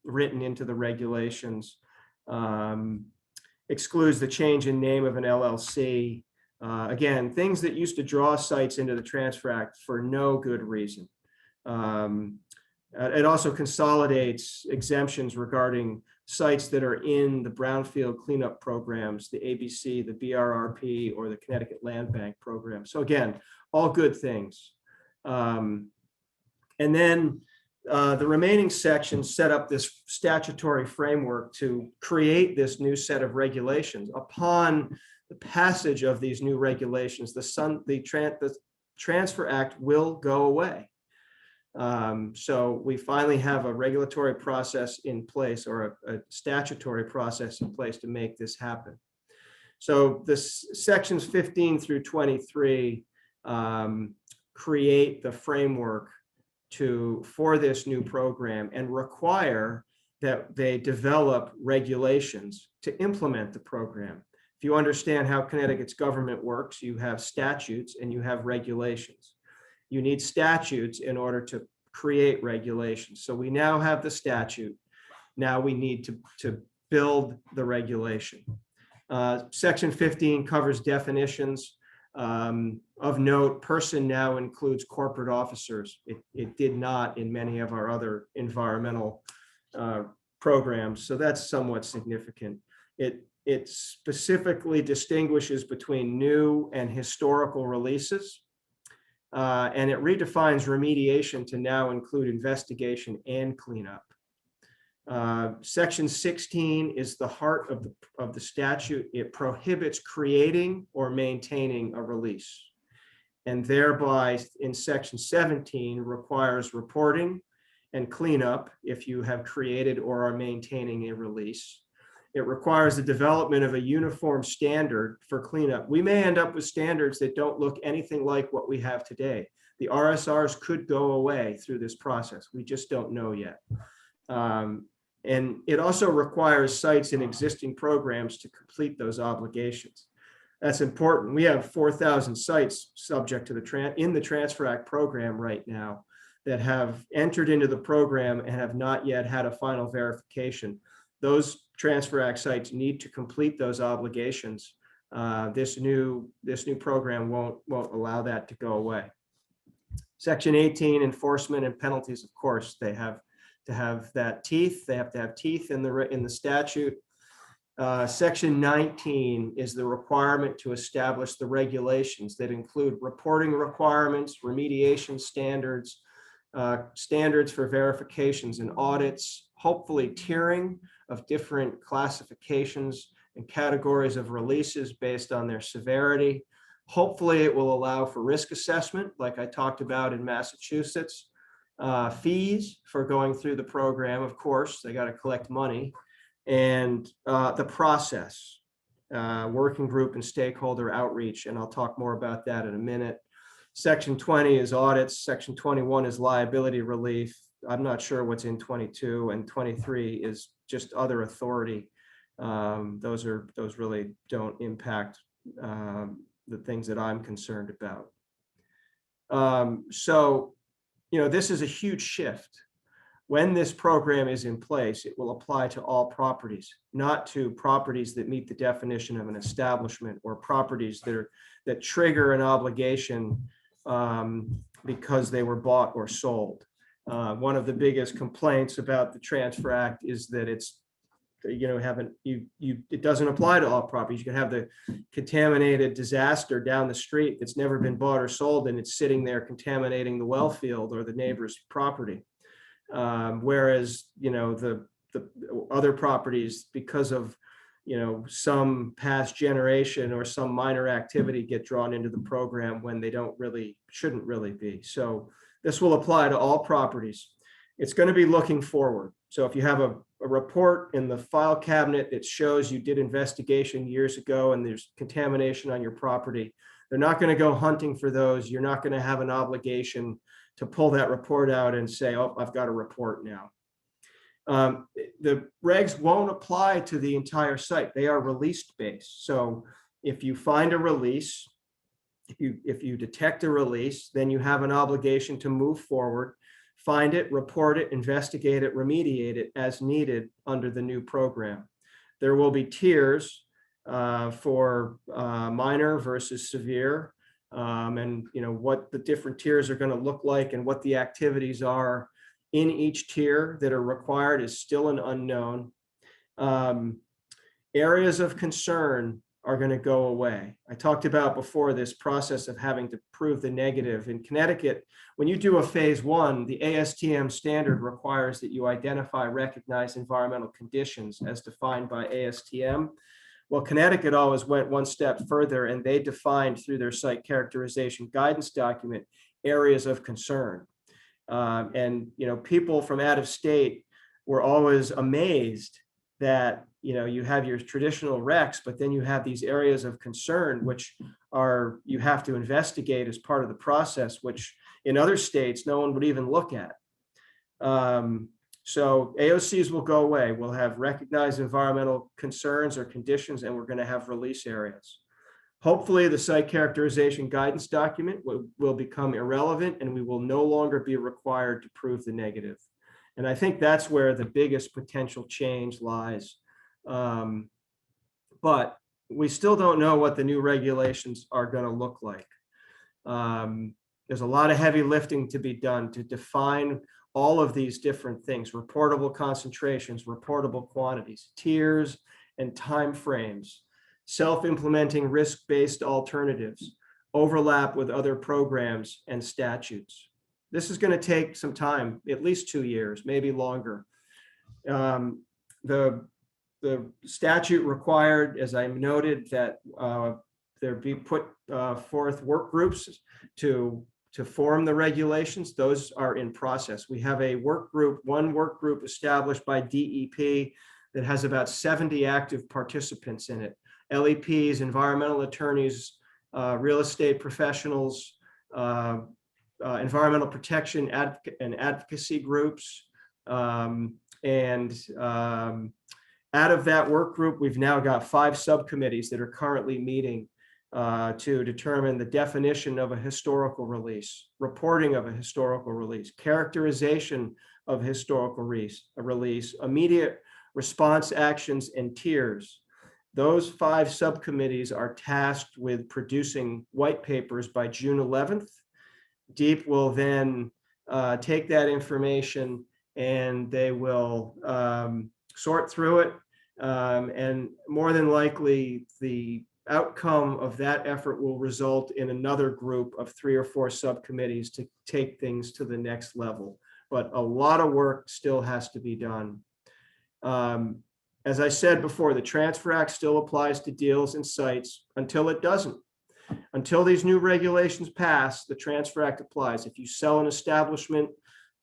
[SPEAKER 2] written into the regulations. Excludes the change in name of an LLC. Again, things that used to draw sites into the Transfer Act for no good reason. It also consolidates exemptions regarding sites that are in the brownfield cleanup programs, the ABC, the BRRP, or the Connecticut Land Bank program. So again, all good things. And then the remaining sections set up this statutory framework to create this new set of regulations. Upon the passage of these new regulations, the Transfer Act will go away. So we finally have a regulatory process in place, or a statutory process in place to make this happen. So this sections 15 through 23 create the framework for this new program and require that they develop regulations to implement the program. If you understand how Connecticut's government works, you have statutes and you have regulations. You need statutes in order to create regulations. So we now have the statute. Now we need to build the regulation. Section 15 covers definitions. Of note, person now includes corporate officers. It did not in many of our other environmental programs. So that's somewhat significant. It specifically distinguishes between new and historical releases. And it redefines remediation to now include investigation and cleanup. Section 16 is the heart of the statute. It prohibits creating or maintaining a release. And thereby, in section 17, requires reporting and cleanup if you have created or are maintaining a release. It requires the development of a uniform standard for cleanup. We may end up with standards that don't look anything like what we have today. The RSRs could go away through this process. We just don't know yet. And it also requires sites in existing programs to complete those obligations. That's important. We have 4,000 sites subject to in the Transfer Act program right now that have entered into the program and have not yet had a final verification. Those Transfer Act sites need to complete those obligations. This new program won't allow that to go away. Section 18, enforcement and penalties, of course, they have to have that teeth. They have to have teeth in the statute. Section 19 is the requirement to establish the regulations that include reporting requirements, remediation standards, standards for verifications and audits, hopefully tiering of different classifications and categories of releases based on their severity. Hopefully it will allow for risk assessment, like I talked about in Massachusetts. Fees for going through the program, of course, they got to collect money. And the process, working group and stakeholder outreach, and I'll talk more about that in a minute. Section 20 is audits. Section 21 is liability relief. I'm not sure what's in 22, and 23 is just other authority. Those really don't impact the things that I'm concerned about. So, you know, this is a huge shift. When this program is in place, it will apply to all properties, not to properties that meet the definition of an establishment or properties that trigger an obligation because they were bought or sold. One of the biggest complaints about the Transfer Act is that it's, you know, it doesn't apply to all properties. You can have the contaminated disaster down the street that's never been bought or sold, and it's sitting there contaminating the well field or the neighbor's property. Whereas, you know, the other properties, because of, you know, some past generation or some minor activity, get drawn into the program when they shouldn't really be. So this will apply to all properties. It's going to be looking forward. So if you have a report in the file cabinet that shows you did investigation years ago and there's contamination on your property, they're not going to go hunting for those. You're not going to have an obligation to pull that report out and say, oh, I've got a report now. The regs won't apply to the entire site. They are release based. So if you find a release, if you detect a release, then you have an obligation to move forward, find it, report it, investigate it, remediate it as needed under the new program. There will be tiers for minor versus severe. And you know what the different tiers are going to look like and what the activities are in each tier that are required is still an unknown. Areas of concern are going to go away. I talked about before this process of having to prove the negative. In Connecticut, when you do a phase 1, the ASTM standard requires that you identify recognized environmental conditions as defined by ASTM. Well, Connecticut always went one step further, and they defined through their site characterization guidance document areas of concern. And you know, people from out of state were always amazed that, you know, you have your traditional recs, but then you have these areas of concern, which are you have to investigate as part of the process, which in other states no one would even look at. So AOCs will go away. We'll have recognized environmental concerns or conditions, and we're going to have release areas. Hopefully the site characterization guidance document will become irrelevant, and we will no longer be required to prove the negative. And I think that's where the biggest potential change lies. But we still don't know what the new regulations are going to look like. There's a lot of heavy lifting to be done to define all of these different things: reportable concentrations, reportable quantities, tiers and timeframes, self-implementing risk-based alternatives, overlap with other programs and statutes. This is going to take some time, at least 2 years, maybe longer. The statute required, as I noted, that there be put forth work groups to form the regulations. Those are in process. We have a one work group established by DEP that has about 70 active participants in it. LEPs, environmental attorneys, real estate professionals, environmental protection and advocacy groups. Out of that work group, we've now got 5 subcommittees that are currently meeting to determine the definition of a historical release, reporting of a historical release, characterization of historical release, immediate response actions, and tiers. Those 5 subcommittees are tasked with producing white papers by June 11th. DEEP will then take that information and they will sort through it. And more than likely, the outcome of that effort will result in another group of 3 or 4 subcommittees to take things to the next level. But a lot of work still has to be done. As I said before, the Transfer Act still applies to deals and sites until it doesn't. Until these new regulations pass, the Transfer Act applies. If you sell an establishment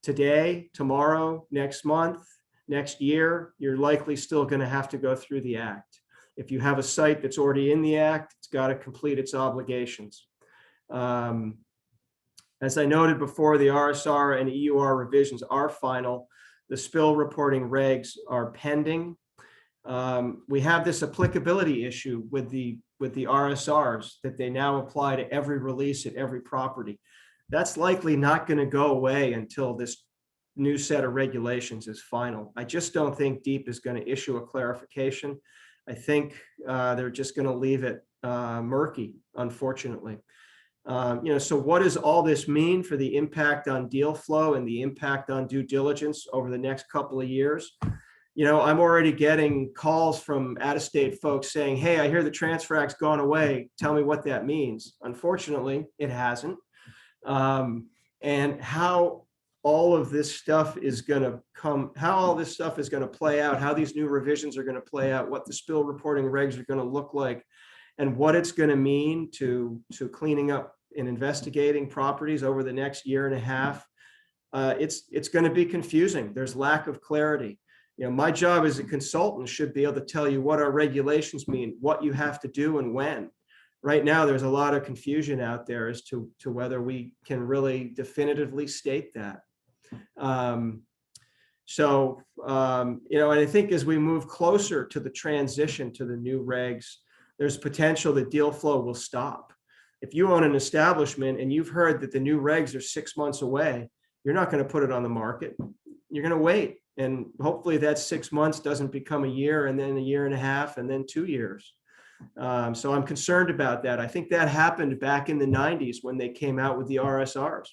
[SPEAKER 2] today, tomorrow, next month, next year, you're likely still going to have to go through the Act. If you have a site that's already in the Act, it's got to complete its obligations. As I noted before, the RSR and EUR revisions are final. The spill reporting regs are pending. We have this applicability issue with the RSRs that they now apply to every release at every property. That's likely not going to go away until this new set of regulations is final. I just don't think DEEP is going to issue a clarification. I think they're just going to leave it murky, unfortunately. So what does all this mean for the impact on deal flow and the impact on due diligence over the next couple of years? I'm already getting calls from out-of-state folks saying, hey, I hear the Transfer Act's gone away. Tell me what that means. Unfortunately, it hasn't. And how all of this stuff is going to play out, how these new revisions are going to play out, what the spill reporting regs are going to look like, and what it's going to mean to cleaning up and investigating properties over the next year and a half. It's going to be confusing. There's lack of clarity. My job as a consultant should be able to tell you what our regulations mean, what you have to do and when. Right now, there's a lot of confusion out there as to whether we can really definitively state that. And I think as we move closer to the transition to the new regs, there's potential that deal flow will stop. If you own an establishment and you've heard that the new regs are 6 months away, you're not going to put it on the market. You're going to wait. And hopefully that 6 months doesn't become a year and then a year and a half and then 2 years. So I'm concerned about that. I think that happened back in the 90s when they came out with the RSRs.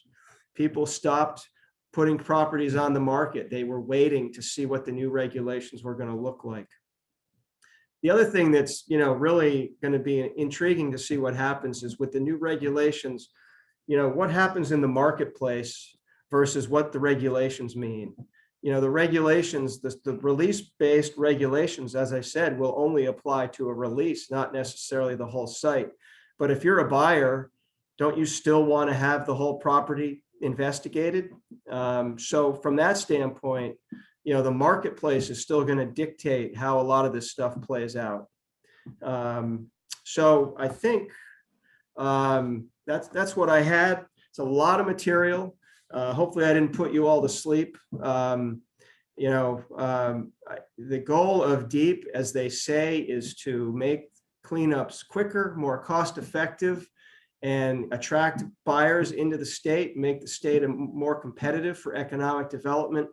[SPEAKER 2] People stopped putting properties on the market. They were waiting to see what the new regulations were going to look like. The other thing that's really going to be intriguing to see what happens is with the new regulations, what happens in the marketplace versus what the regulations mean. The regulations, the release-based regulations, as I said, will only apply to a release, not necessarily the whole site. But if you're a buyer, don't you still want to have the whole property investigated? So from that standpoint, the marketplace is still going to dictate how a lot of this stuff plays out. So I think that's what I had. It's a lot of material. Hopefully I didn't put you all to sleep. The goal of DEEP, as they say, is to make cleanups quicker, more cost-effective, and attract buyers into the state, make the state more competitive for economic development.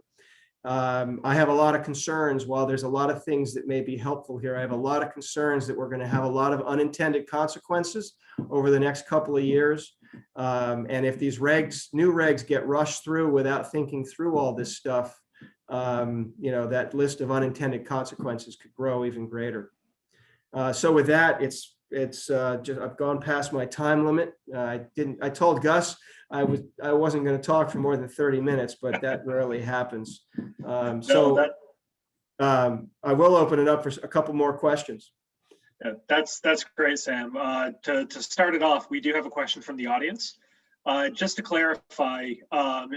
[SPEAKER 2] I have a lot of concerns. While there's a lot of things that may be helpful here, I have a lot of concerns that we're going to have a lot of unintended consequences over the next couple of years. And if these new regs get rushed through without thinking through all this stuff, that list of unintended consequences could grow even greater. So with that, it's just I've gone past my time limit. I told Gus I wasn't going to talk for more than 30 minutes, but that rarely happens. I will open it up for a couple more questions.
[SPEAKER 1] Yeah, that's great, Sam. To start it off, we do have a question from the audience. Just to clarify,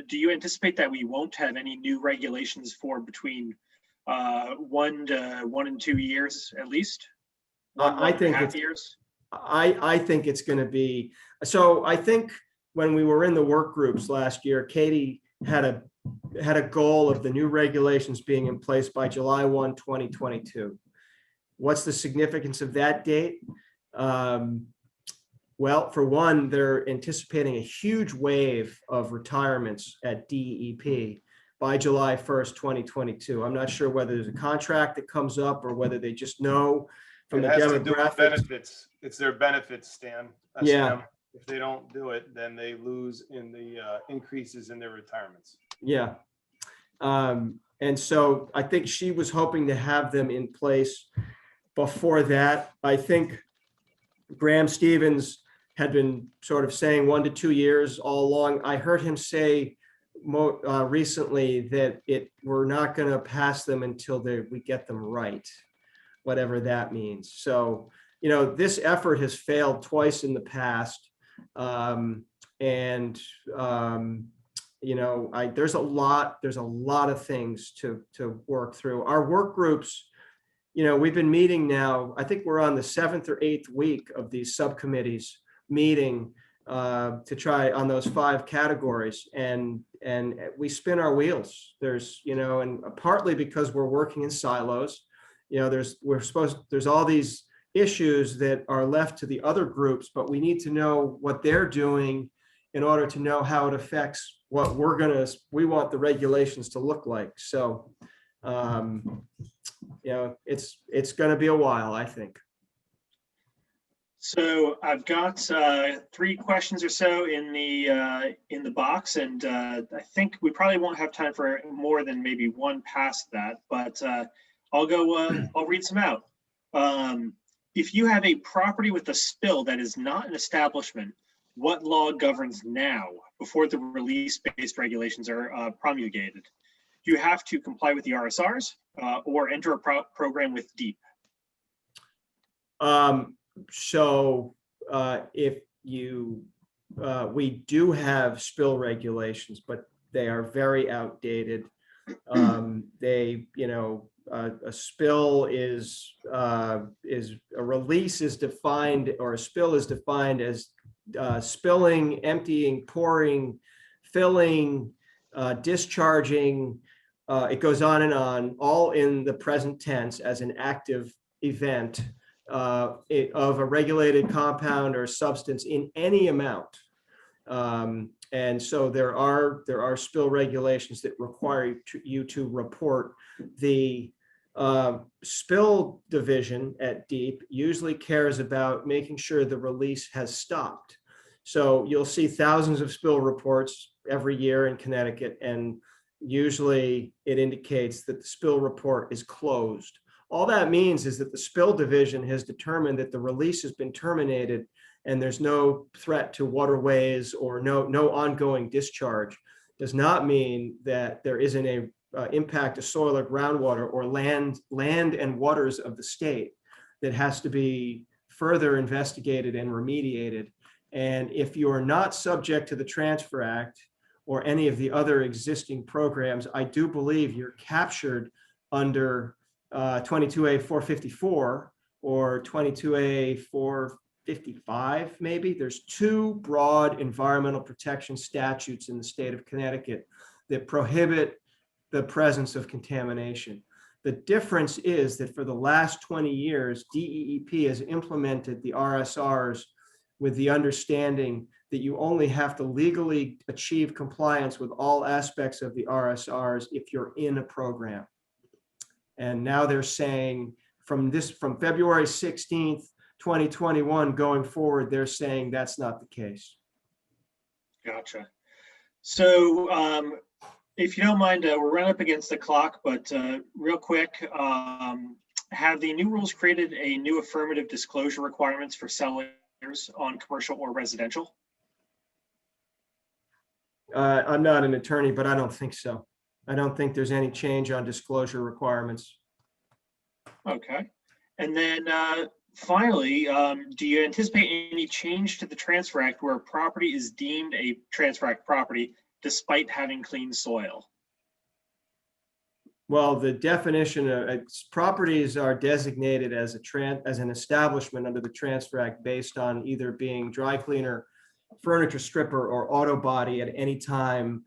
[SPEAKER 1] do you anticipate that we won't have any new regulations for between 1 and 2 years at least?
[SPEAKER 2] I think it's going to be, so I think when we were in the work groups last year, Katie had a goal of the new regulations being in place by July 1, 2022. What's the significance of that date? Well, for one, they're anticipating a huge wave of retirements at DEP by July 1st, 2022. I'm not sure whether there's a contract that comes up or whether they just know from
[SPEAKER 7] It
[SPEAKER 2] the
[SPEAKER 7] has to do with
[SPEAKER 2] demographics.
[SPEAKER 7] benefits. It's their benefits, Stan.
[SPEAKER 2] Yeah.
[SPEAKER 7] SNM. If they don't do it, then they lose in the increases in their retirements.
[SPEAKER 2] Yeah. And so I think she was hoping to have them in place before that. I think Graham Stevens had been sort of saying 1 to 2 years all along. I heard him say recently that we're not going to pass them until we get them right, whatever that means. So, this effort has failed twice in the past. There's a lot of things to work through. Our work groups, we've been meeting now, I think we're on the 7th or 8th week of these subcommittees meeting to try on those 5 categories, and we spin our wheels. There's, and partly because we're working in silos, there's all these issues that are left to the other groups, but we need to know what they're doing in order to know how it affects what we want the regulations to look like. So, it's going to be a while, I think.
[SPEAKER 1] So I've got 3 questions or so in the box, and I think we probably won't have time for more than maybe one past that, but I'll read some out. If you have a property with a spill that is not an establishment, what law governs now before the release-based regulations are promulgated? Do you have to comply with the RSRs or enter a program with DEEP?
[SPEAKER 2] We do have spill regulations, but they are very outdated. A spill is a release is defined, or a spill is defined as spilling, emptying, pouring, filling, discharging. It goes on and on, all in the present tense as an active event of a regulated compound or substance in any amount. And so there are spill regulations that require you to report. The spill division at DEEP usually cares about making sure the release has stopped. So you'll see thousands of spill reports every year in Connecticut, and usually it indicates that the spill report is closed. All that means is that the spill division has determined that the release has been terminated and there's no threat to waterways or no ongoing discharge. Does not mean that there isn't a impact to soil or groundwater or land and waters of the state that has to be further investigated and remediated. And if you are not subject to the Transfer Act or any of the other existing programs, I do believe you're captured under 22A 454 or 22A 455, maybe. There's 2 broad environmental protection statutes in the state of Connecticut that prohibit the presence of contamination. The difference is that for the last 20 years, DEEP has implemented the RSRs with the understanding that you only have to legally achieve compliance with all aspects of the RSRs if you're in a program. And now they're saying from February 16th, 2021 going forward, they're saying that's not the case.
[SPEAKER 1] Gotcha. So if you don't mind, we're running up against the clock, but real quick, have the new rules created a new affirmative disclosure requirements for sellers on commercial or residential?
[SPEAKER 2] I'm not an attorney, but I don't think so. I don't think there's any change on disclosure requirements.
[SPEAKER 1] Okay. And then finally, do you anticipate any change to the Transfer Act where a property is deemed a Transfer Act property despite having clean soil?
[SPEAKER 2] Well, the definition of properties are designated as an establishment under the Transfer Act based on either being dry cleaner, furniture stripper, or auto body at any time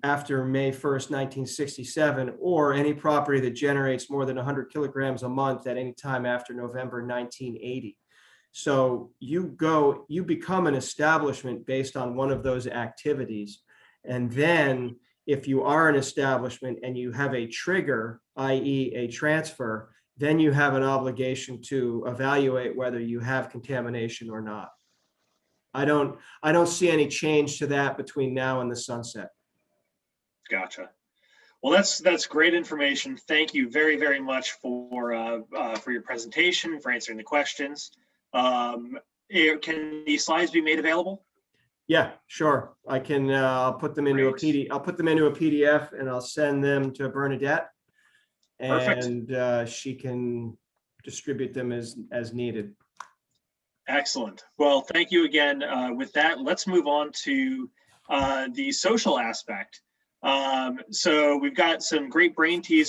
[SPEAKER 2] after May 1st, 1967, or any property that generates more than 100 kilograms a month at any time after November 1980. So you become an establishment based on one of those activities. And then if you are an establishment and you have a trigger, i.e. a transfer, then you have an obligation to evaluate whether you have contamination or not. I don't see any change to that between now and the sunset.
[SPEAKER 1] Gotcha. Well, that's great information. Thank you very, very much for your presentation, for answering the questions. Can these slides be made available?
[SPEAKER 2] Yeah, sure. I can, I'll put them into a
[SPEAKER 1] Great.
[SPEAKER 2] I'll put them into a PDF and I'll send them to Bernadette.
[SPEAKER 1] Perfect.
[SPEAKER 2] And she can distribute them as needed.
[SPEAKER 1] Excellent. Well, thank you again. With that, let's move on to the social aspect. So we've got some great brain teasers